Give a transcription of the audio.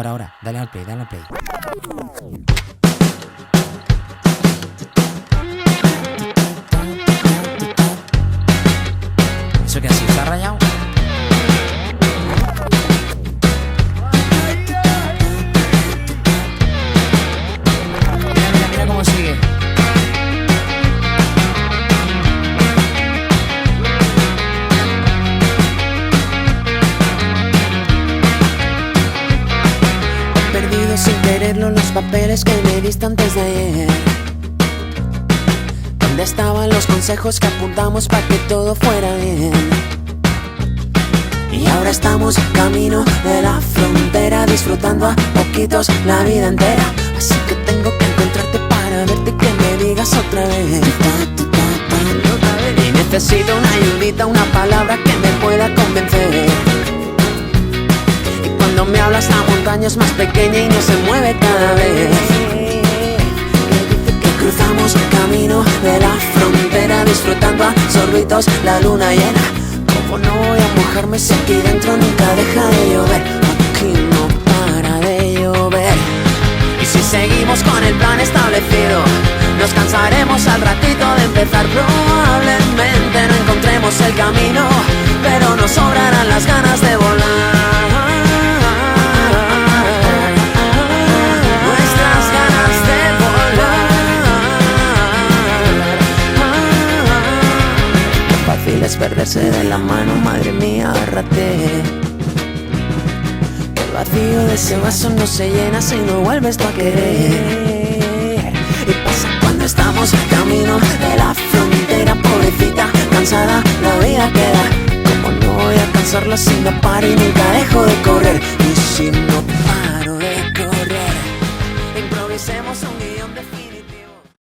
Ahora, dale al play, dale al play. ¿Eso qué ha sido? ¿Se ha rayado? Mira, mira, mira cómo sigue. He perdido sin quererlo los papeles que me diste antes de ayer. ¿Dónde estaban los consejos que apuntamos para que todo fuera bien? Y ahora estamos camino de la frontera, disfrutando a poquitos la vida entera. Así que tengo que encontrarte para verte y que me digas otra vez. Y necesito una ayudita, una palabra que me pueda convencer. Y cuando me hablas la montaña es más pequeña y no se mueve cada vez. Que cruzamos camino de la frontera, disfrutando a sorbitos la luna llena. ¿Cómo no voy a mojarme si aquí dentro nunca deja de llover? Aquí no para de llover. Y si seguimos con el plan establecido, nos cansaremos al ratito de empezar. Probablemente no encontremos el camino, pero nos sobrarán las ganas de volar. Nuestras ganas de volar. Qué fácil es perderse de la mano, madre mía, agárrate. El vacío de ese vaso no se llena si no vuelves tú a querer. Y pasa cuando estamos camino de la frontera, pobrecita, cansada la vida queda. Como no voy a cansarla si no paro y nunca dejo de correr? Y si no paro de correr, improvisemos un guión de